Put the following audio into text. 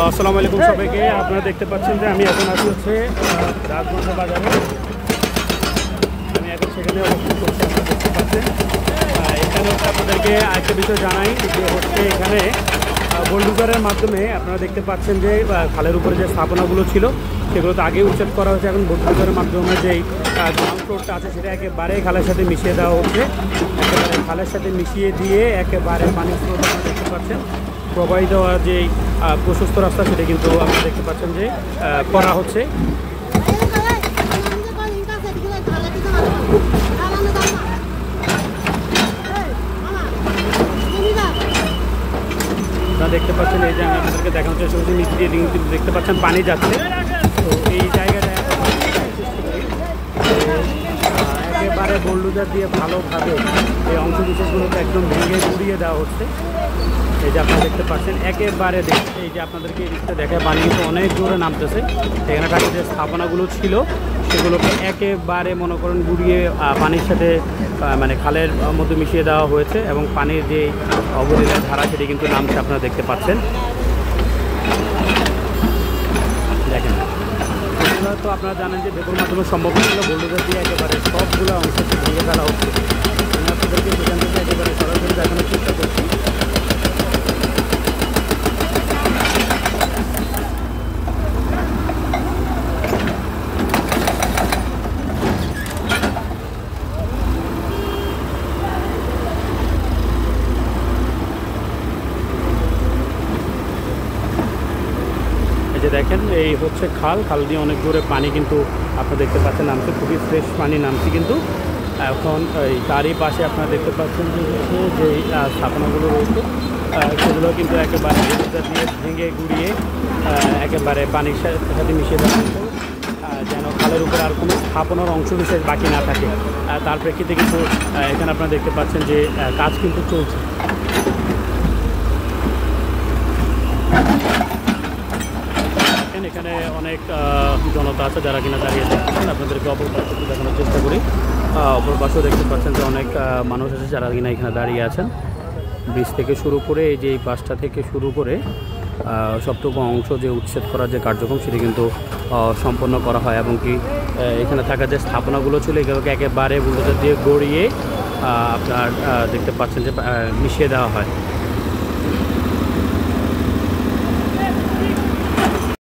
আসসালামু আলাইকুম সবাইকে। আপনারা দেখতে পাচ্ছেন যে আমি এখন আছি হচ্ছে রাজগঞ্জ বাজারে। আমি এখন সেখানে অবস্থান করছি। আপনারা দেখতে পাচ্ছেন এখানে হচ্ছে আপনাদেরকে আরেকটা বিষয় জানাই যে হচ্ছে এখানে বোল্ডুজারের মাধ্যমে আপনারা দেখতে পাচ্ছেন যে খালের উপরে যে স্থাপনাগুলো ছিল সেগুলো তো আগে উচ্ছেদ করা হয়েছে। এখন বোল্ডুজারের মাধ্যমে যেই গ্রাউন্ড ফ্লোরটা আছে সেটা একেবারে খালের সাথে মিশিয়ে দেওয়া হচ্ছে। একেবারে খালের সাথে মিশিয়ে দিয়ে একেবারে পানির স্রোত আপনারা দেখতে পাচ্ছেন প্রবাহিত হওয়ার যে প্রশস্ত রাস্তা সেটা কিন্তু আপনারা দেখতে পাচ্ছেন যে করা হচ্ছে। আপনারা দেখতে পাচ্ছেন এই যে আমি আপনাদেরকে দেখানোর চেষ্টা করছি নিচ দিয়ে কিন্তু দেখতে পাচ্ছেন পানি যাচ্ছে। তো এই জায়গাটায় একেবারে বোল্ডুজার দিয়ে ভালোভাবে এই অংশ বিশেষগুলোকে একদম ভেঙে গুড়িয়ে দেওয়া হচ্ছে। এই যে আপনারা দেখতে পাচ্ছেন একেবারে এই যে আপনাদেরকে এই দিকটা দেখায় পানি কিন্তু অনেক জোরে নামতেছে। এখানে থাকা যে স্থাপনাগুলো ছিল সেগুলোকে একেবারে মনে করেন গুড়িয়ে পানির সাথে মানে খালের মধ্যে মিশিয়ে দেওয়া হয়েছে এবং পানির যে অবলীলার ধারা সেটি কিন্তু নামছে আপনারা দেখতে পাচ্ছেন। দেখেন তো আপনারা জানেন যে বেগুর মাধ্যমে সম্ভব ছিল বোল্ডুজার দিয়ে একেবারে সবগুলো অংশকে ভেঙে ফেলা হচ্ছে। আমি আপনাদেরকে সেখান থেকে একেবারে সরাসরি দেখানোর চেষ্টা করছি। দেখেন এই হচ্ছে খাল দিয়ে অনেক দূরে পানি কিন্তু আপনারা দেখতে পাচ্ছেন নামছে, খুবই ফ্রেশ পানি নামছে। কিন্তু এখন এই তারই পাশে আপনারা দেখতে পাচ্ছেন যে যে স্থাপনাগুলো রয়েছে সেগুলো কিন্তু একেবারে দিয়ে ভেঙে গুড়িয়ে একেবারে পানির সাথে মিশিয়ে দেওয়া হচ্ছে যেন খালের উপরে আর কোনো স্থাপনার অংশ বিশেষ বাকি না থাকে। তার প্রেক্ষিতে কিন্তু এখানে আপনারা দেখতে পাচ্ছেন যে কাজ কিন্তু চলছে। এখানে অনেক জনতা আছে যারা কিনা দাঁড়িয়ে থাকছেন। আপনাদেরকে অপর পাশে একটু দেখানোর চেষ্টা করি। অপর পাশেও দেখতে পাচ্ছেন যে অনেক মানুষ আছে যারা কিনা এখানে দাঁড়িয়ে আছেন। ব্রিজ থেকে শুরু করে এই যে এই পাশটা থেকে শুরু করে সবটুকু অংশ যে উচ্ছেদ করার যে কার্যক্রম সেটি কিন্তু সম্পন্ন করা হয় এবং কি এখানে থাকা যে স্থাপনাগুলো ছিল এগুলোকে একেবারে বুলডোজার দিয়ে গড়িয়ে আপনার দেখতে পাচ্ছেন যে মিশিয়ে দেওয়া হয়।